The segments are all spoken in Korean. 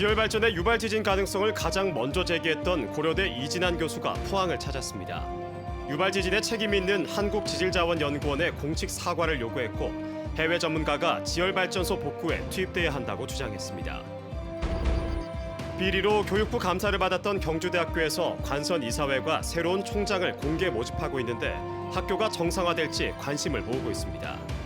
지열 발전의 유발 지진 가능성을 가장 먼저 제기했던 고려대 이진한 교수가 포항을 찾았습니다. 유발 지진에 책임 있는 한국지질자원연구원에 공식 사과를 요구했고 해외 전문가가 지열 발전소 복구에 투입돼야 한다고 주장했습니다. 비리로 교육부 감사를 받았던 경주대학교에서 관선 이사회가 새로운 총장을 공개 모집하고 있는데 학교가 정상화될지 관심을 모으고 있습니다.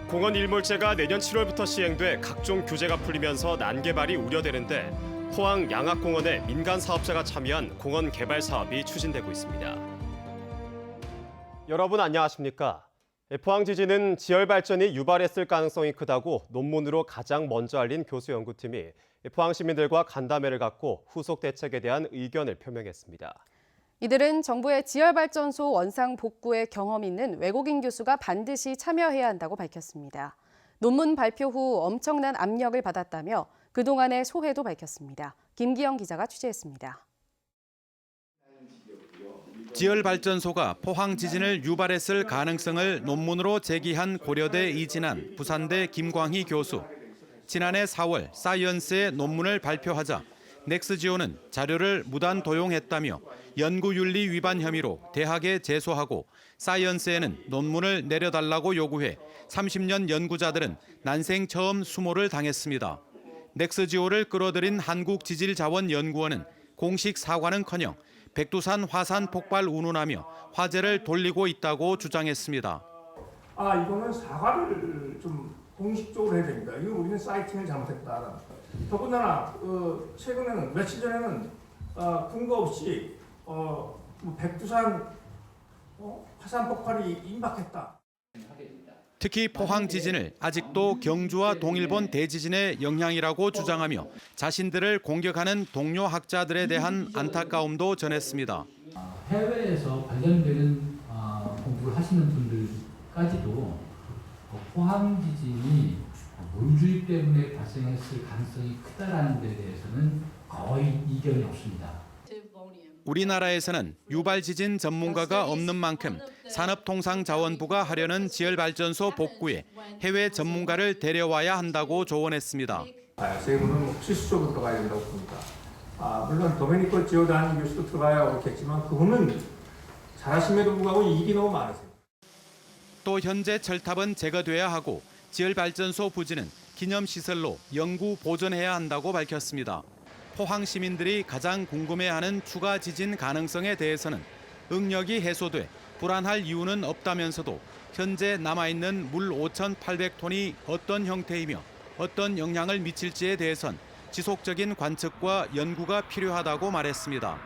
공원 일몰제가 내년 7월부터 시행돼 각종 규제가 풀리면서 난개발이 우려되는데 포항 양악공원에 민간 사업자가 참여한 공원 개발 사업이 추진되고 있습니다. 여러분 안녕하십니까? 포항 지진은 지열 발전이 유발했을 가능성이 크다고 논문으로 가장 먼저 알린 교수 연구팀이 포항 시민들과 간담회를 갖고 후속 대책에 대한 의견을 표명했습니다. 이들은 정부의 지열발전소 원상 복구에 경험 있는 외국인 교수가 반드시 참여해야 한다고 밝혔습니다. 논문 발표 후 엄청난 압력을 받았다며 그동안의 소회도 밝혔습니다. 김기영 기자가 취재했습니다. 지열발전소가 포항 지진을 유발했을 가능성을 논문으로 제기한 고려대 이진한, 부산대 김광희 교수. 지난해 4월 사이언스의 논문을 발표하자 넥스지오는 자료를 무단 도용했다며 연구윤리 위반 혐의로 대학에 제소하고 사이언스에는 논문을 내려달라고 요구해 30년 연구자들은 난생 처음 수모를 당했습니다. 넥스지오를 끌어들인 한국지질자원연구원은 공식 사과는커녕 백두산 화산 폭발 운운하며 화제를 돌리고 있다고 주장했습니다. 이거는 사과를 좀 공식적으로 해야 됩니다. 이거 우리는 사이팅을 잘못했다. 더군다나 최근에는 며칠 전에는 근거 없이 백두산 화산 폭발이 임박했다. 특히 포항 지진을 아직도 경주와 동일본 대지진의 영향이라고 주장하며 자신들을 공격하는 동료 학자들에 대한 안타까움도 전했습니다. 해외에서 관련되는 공부를 하시는 분들까지도 포항 지진이 물주입 때문에 발생했을 가능성이 크다라는 데 대해서는 거의 이견이 없습니다. 우리나라에서는 유발 지진 전문가가 없는 만큼 산업통상자원부가 하려는 지열발전소 복구에 해외 전문가를 데려와야 한다고 조언했습니다. 세부는 필수적으로 들어가야 된다고 봅니다. 물론 도메니코 지오다니 교수도 들어가야 옳겠지만 그분은 잘하심에도 불구하고 일이 너무 많으세요. 또 현재 철탑은 제거돼야 하고 지열발전소 부지는 기념시설로 영구 보존해야 한다고 밝혔습니다. 포항 시민들이 가장 궁금해하는 추가 지진 가능성에 대해서는 응력이 해소돼 불안할 이유는 없다면서도 현재 남아있는 물 5,800톤이 어떤 형태이며 어떤 영향을 미칠지에 대해선 지속적인 관측과 연구가 필요하다고 말했습니다.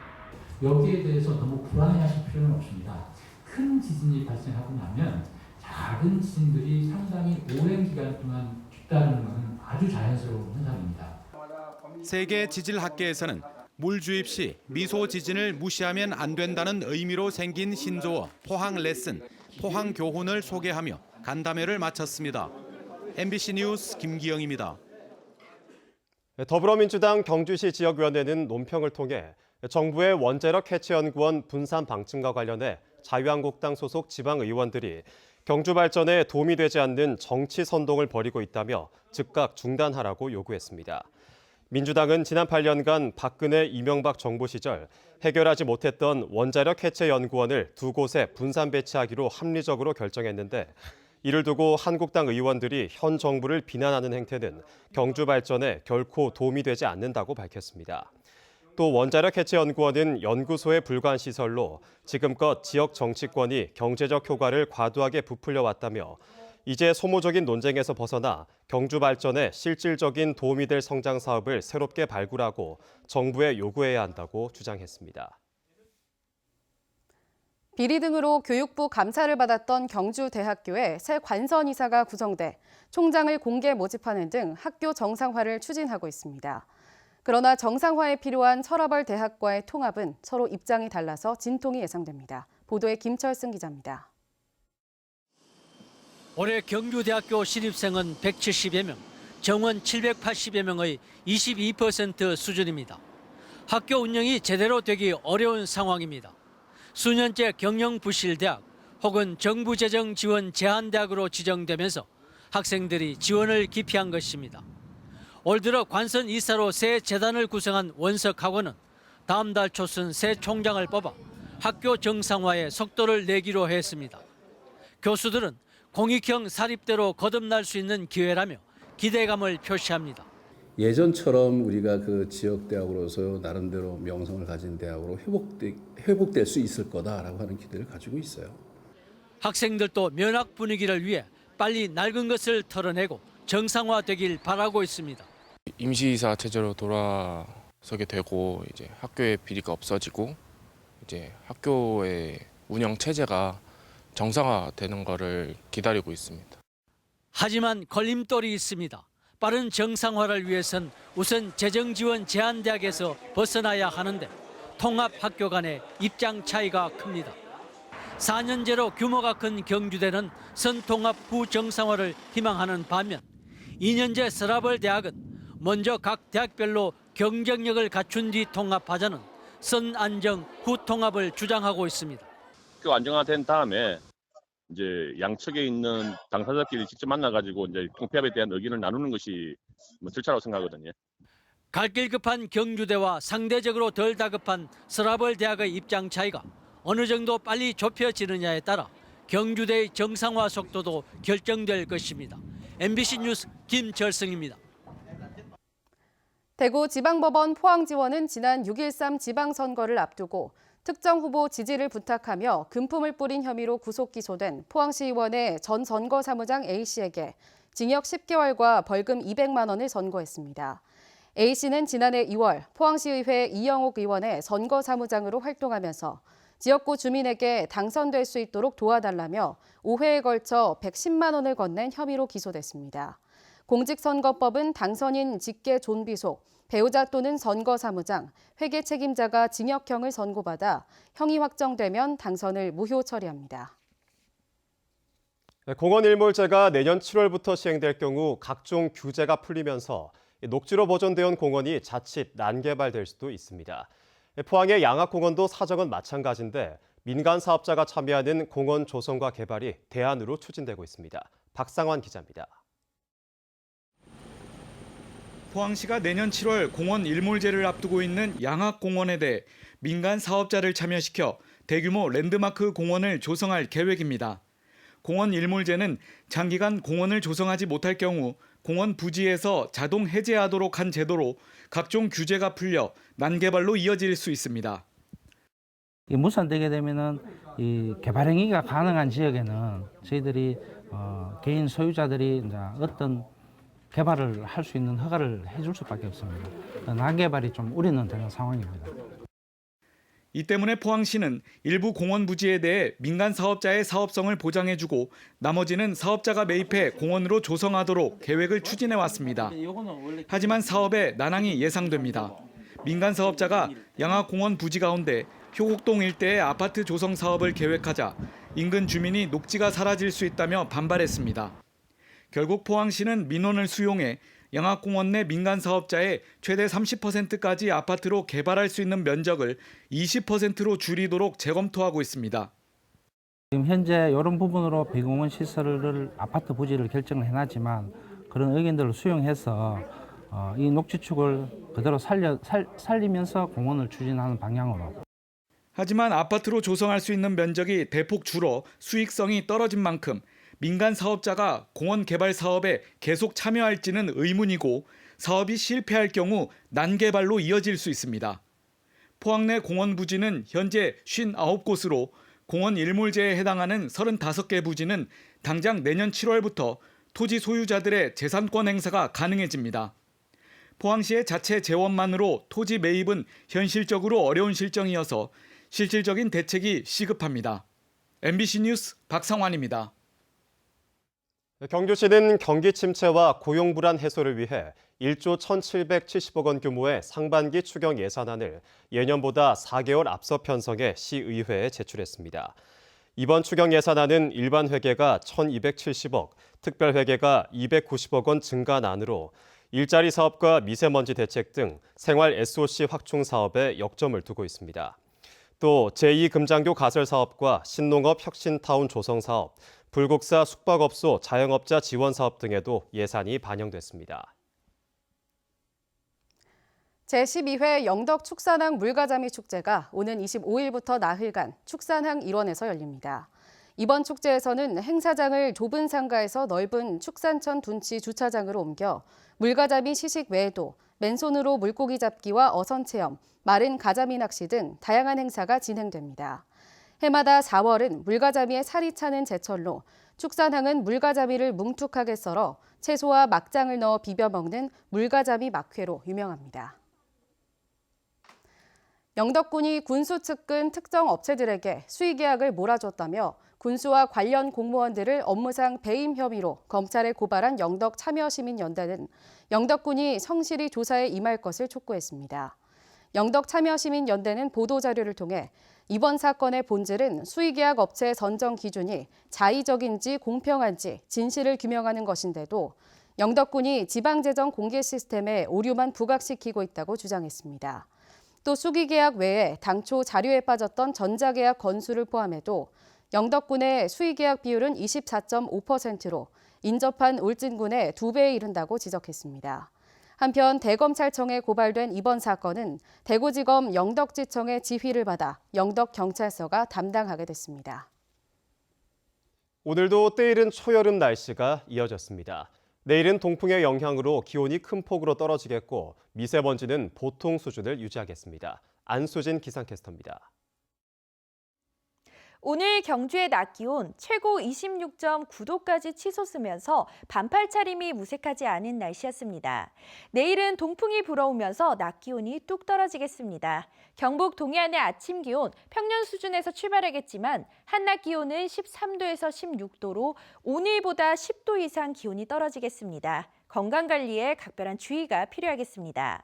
여기에 대해서 너무 불안해하실 필요는 없습니다. 큰 지진이 발생하고 나면 작은 지진들이 상당히 오랜 기간 동안 뒤따르는 것은 아주 자연스러운 현상입니다. 세계 지질학계에서는 물 주입 시 미소 지진을 무시하면 안 된다는 의미로 생긴 신조어 포항 레슨, 포항 교훈을 소개하며 간담회를 마쳤습니다. MBC 뉴스 김기영입니다. 더불어민주당 경주시 지역위원회는 논평을 통해 정부의 원자력 해체연구원 분산 방침과 관련해 자유한국당 소속 지방의원들이 경주 발전에 도움이 되지 않는 정치 선동을 벌이고 있다며 즉각 중단하라고 요구했습니다. 민주당은 지난 8년간 박근혜, 이명박 정부 시절 해결하지 못했던 원자력 해체 연구원을 두 곳에 분산 배치하기로 합리적으로 결정했는데 이를 두고 한국당 의원들이 현 정부를 비난하는 행태는 경주 발전에 결코 도움이 되지 않는다고 밝혔습니다. 또 원자력 해체 연구원은 연구소에 불과한 시설로 지금껏 지역 정치권이 경제적 효과를 과도하게 부풀려 왔다며 이제 소모적인 논쟁에서 벗어나 경주 발전에 실질적인 도움이 될 성장 사업을 새롭게 발굴하고 정부에 요구해야 한다고 주장했습니다. 비리 등으로 교육부 감사를 받았던 경주대학교에 새 관선이사가 구성돼 총장을 공개 모집하는 등 학교 정상화를 추진하고 있습니다. 그러나 정상화에 필요한 서라벌 대학과의 통합은 서로 입장이 달라서 진통이 예상됩니다. 보도에 김철승 기자입니다. 올해 경주대학교 신입생은 170여 명, 정원 780여 명의 22% 수준입니다. 학교 운영이 제대로 되기 어려운 상황입니다. 수년째 경영 부실대학 혹은 정부 재정 지원 제한대학으로 지정되면서 학생들이 지원을 기피한 것입니다. 올 들어 관선 이사로 새 재단을 구성한 원석학원은 다음 달 초순 새 총장을 뽑아 학교 정상화에 속도를 내기로 했습니다. 교수들은 공익형 사립대로 거듭날 수 있는 기회라며 기대감을 표시합니다. 예전처럼 우리가 그 지역 대학으로서 나름대로 명성을 가진 대학으로 회복될 수 있을 거다라고 하는 기대를 가지고 있어요. 학생들도 면학 분위기를 위해 빨리 낡은 것을 털어내고 정상화되길 바라고 있습니다. 임시이사 체제로 돌아서게 되고 이제 학교의 비리가 없어지고 이제 학교의 운영 체제가 정상화되는 것을 기다리고 있습니다. 하지만 걸림돌이 있습니다. 빠른 정상화를 위해선 우선 재정지원 제한대학에서 벗어나야 하는데 통합학교 간의 입장 차이가 큽니다. 4년제로 규모가 큰 경주대는 선통합 후 정상화를 희망하는 반면 2년제 서라벌 대학은 먼저 각 대학별로 경쟁력을 갖춘 뒤 통합하자는 선안정 후 통합을 주장하고 있습니다. 학교 안정화된 다음에 이제 양측에 있는 당사자끼리 직접 만나가지고 이제 통폐합에 대한 의견을 나누는 것이 절차라고 생각하거든요. 갈 길 급한 경주대와 상대적으로 덜 다급한 서라벌 대학의 입장 차이가 어느 정도 빨리 좁혀지느냐에 따라 경주대의 정상화 속도도 결정될 것입니다. MBC 뉴스 김철승입니다. 대구지방법원 포항지원은 지난 6.13 지방선거를 앞두고 특정 후보 지지를 부탁하며 금품을 뿌린 혐의로 구속 기소된 포항시 의원의 전 선거사무장 A씨에게 징역 10개월과 벌금 200만 원을 선고했습니다. A씨는 지난해 2월 포항시의회 이영옥 의원의 선거사무장으로 활동하면서 지역구 주민에게 당선될 수 있도록 도와달라며 5회에 걸쳐 110만 원을 건넨 혐의로 기소됐습니다. 공직선거법은 당선인 직계 존비속, 배우자 또는 선거사무장, 회계 책임자가 징역형을 선고받아 형이 확정되면 당선을 무효 처리합니다. 공원 일몰제가 내년 7월부터 시행될 경우 각종 규제가 풀리면서 녹지로 보존되어 온 공원이 자칫 난개발될 수도 있습니다. 포항의 양학공원도 사정은 마찬가지인데 민간 사업자가 참여하는 공원 조성과 개발이 대안으로 추진되고 있습니다. 박상환 기자입니다. 포항시가 내년 7월 공원 일몰제를 앞두고 있는 양학공원에 대해 민간 사업자를 참여시켜 대규모 랜드마크 공원을 조성할 계획입니다. 공원 일몰제는 장기간 공원을 조성하지 못할 경우 공원 부지에서 자동 해제하도록 한 제도로 각종 규제가 풀려 난개발로 이어질 수 있습니다. 무산되게 되면은 이 개발 행위가 가능한 지역에는 저희들이 개인 소유자들이 이제 어떤 개발을 할 수 있는 허가를 해줄 수밖에 없습니다. 난개발이 좀 우려는 되는 상황입니다. 이 때문에 포항시는 일부 공원 부지에 대해 민간 사업자의 사업성을 보장해주고 나머지는 사업자가 매입해 공원으로 조성하도록 계획을 추진해 왔습니다. 하지만 사업에 난항이 예상됩니다. 민간 사업자가 양학공원 부지 가운데 효곡동 일대의 아파트 조성 사업을 계획하자 인근 주민이 녹지가 사라질 수 있다며 반발했습니다. 결국 포항시는 민원을 수용해 양학공원 내 민간 사업자의 최대 30%까지 아파트로 개발할 수 있는 면적을 20%로 줄이도록 재검토하고 있습니다. 지금 현재 이런 부분으로 비공원 시설을 아파트 부지를 결정을 해놨지만 그런 의견들을 수용해서 이 녹지축을 그대로 살리면서 공원을 추진하는 방향으로. 하지만 아파트로 조성할 수 있는 면적이 대폭 줄어 수익성이 떨어진 만큼 민간 사업자가 공원 개발 사업에 계속 참여할지는 의문이고 사업이 실패할 경우 난개발로 이어질 수 있습니다. 포항 내 공원 부지는 현재 59곳으로 공원 일몰제에 해당하는 35개 부지는 당장 내년 7월부터 토지 소유자들의 재산권 행사가 가능해집니다. 포항시의 자체 재원만으로 토지 매입은 현실적으로 어려운 실정이어서 실질적인 대책이 시급합니다. MBC 뉴스 박상환입니다. 경주시는 경기 침체와 고용 불안 해소를 위해 1조 1,770억 원 규모의 상반기 추경 예산안을 예년보다 4개월 앞서 편성해 시의회에 제출했습니다. 이번 추경 예산안은 일반 회계가 1,270억, 특별 회계가 290억 원 증가안으로 일자리 사업과 미세먼지 대책 등 생활 SOC 확충 사업에 역점을 두고 있습니다. 또 제2금장교 가설 사업과 신농업 혁신타운 조성 사업, 불국사 숙박업소 자영업자 지원 사업 등에도 예산이 반영됐습니다. 제12회 영덕 축산항 물가자미 축제가 오는 25일부터 나흘간 축산항 일원에서 열립니다. 이번 축제에서는 행사장을 좁은 상가에서 넓은 축산천 둔치 주차장으로 옮겨 물가자미 시식 외에도 맨손으로 물고기 잡기와 어선 체험, 마른 가자미 낚시 등 다양한 행사가 진행됩니다. 해마다 4월은 물가자미의 살이 차는 제철로 축산항은 물가자미를 뭉툭하게 썰어 채소와 막장을 넣어 비벼 먹는 물가자미 막회로 유명합니다. 영덕군이 군수 측근 특정 업체들에게 수의계약을 몰아줬다며 군수와 관련 공무원들을 업무상 배임 혐의로 검찰에 고발한 영덕참여시민연대는 영덕군이 성실히 조사에 임할 것을 촉구했습니다. 영덕참여시민연대는 보도자료를 통해 이번 사건의 본질은 수의계약 업체의 선정 기준이 자의적인지 공평한지 진실을 규명하는 것인데도 영덕군이 지방재정 공개 시스템에 오류만 부각시키고 있다고 주장했습니다. 또 수기계약 외에 당초 자료에 빠졌던 전자계약 건수를 포함해도 영덕군의 수의계약 비율은 24.5%로 인접한 울진군의 2배에 이른다고 지적했습니다. 한편 대검찰청에 고발된 이번 사건은 대구지검 영덕지청의 지휘를 받아 영덕경찰서가 담당하게 됐습니다. 오늘도 때이른 초여름 날씨가 이어졌습니다. 내일은 동풍의 영향으로 기온이 큰 폭으로 떨어지겠고 미세먼지는 보통 수준을 유지하겠습니다. 안수진 기상캐스터입니다. 오늘 경주의 낮 기온 최고 26.9도까지 치솟으면서 반팔 차림이 무색하지 않은 날씨였습니다. 내일은 동풍이 불어오면서 낮 기온이 뚝 떨어지겠습니다. 경북 동해안의 아침 기온 평년 수준에서 출발하겠지만 한낮 기온은 13도에서 16도로 오늘보다 10도 이상 기온이 떨어지겠습니다. 건강관리에 각별한 주의가 필요하겠습니다.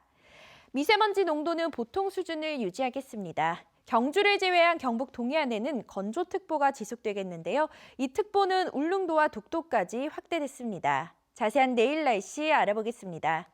미세먼지 농도는 보통 수준을 유지하겠습니다. 경주를 제외한 경북 동해안에는 건조특보가 지속되겠는데요. 이 특보는 울릉도와 독도까지 확대됐습니다. 자세한 내일 날씨 알아보겠습니다.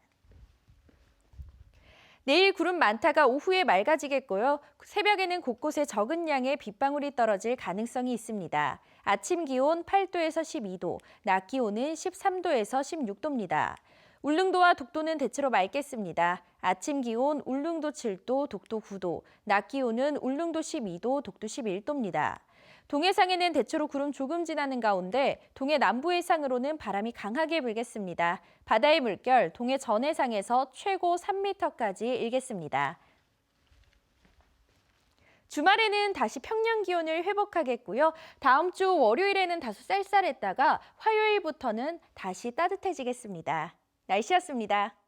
내일 구름 많다가 오후에 맑아지겠고요. 새벽에는 곳곳에 적은 양의 빗방울이 떨어질 가능성이 있습니다. 아침 기온 8도에서 12도, 낮 기온은 13도에서 16도입니다. 울릉도와 독도는 대체로 맑겠습니다. 아침 기온 울릉도 7도, 독도 9도, 낮 기온은 울릉도 12도, 독도 11도입니다. 동해상에는 대체로 구름 조금 지나는 가운데 동해 남부 해상으로는 바람이 강하게 불겠습니다. 바다의 물결 동해 전해상에서 최고 3m까지 일겠습니다. 주말에는 다시 평년 기온을 회복하겠고요. 다음 주 월요일에는 다소 쌀쌀했다가 화요일부터는 다시 따뜻해지겠습니다. 날씨였습니다.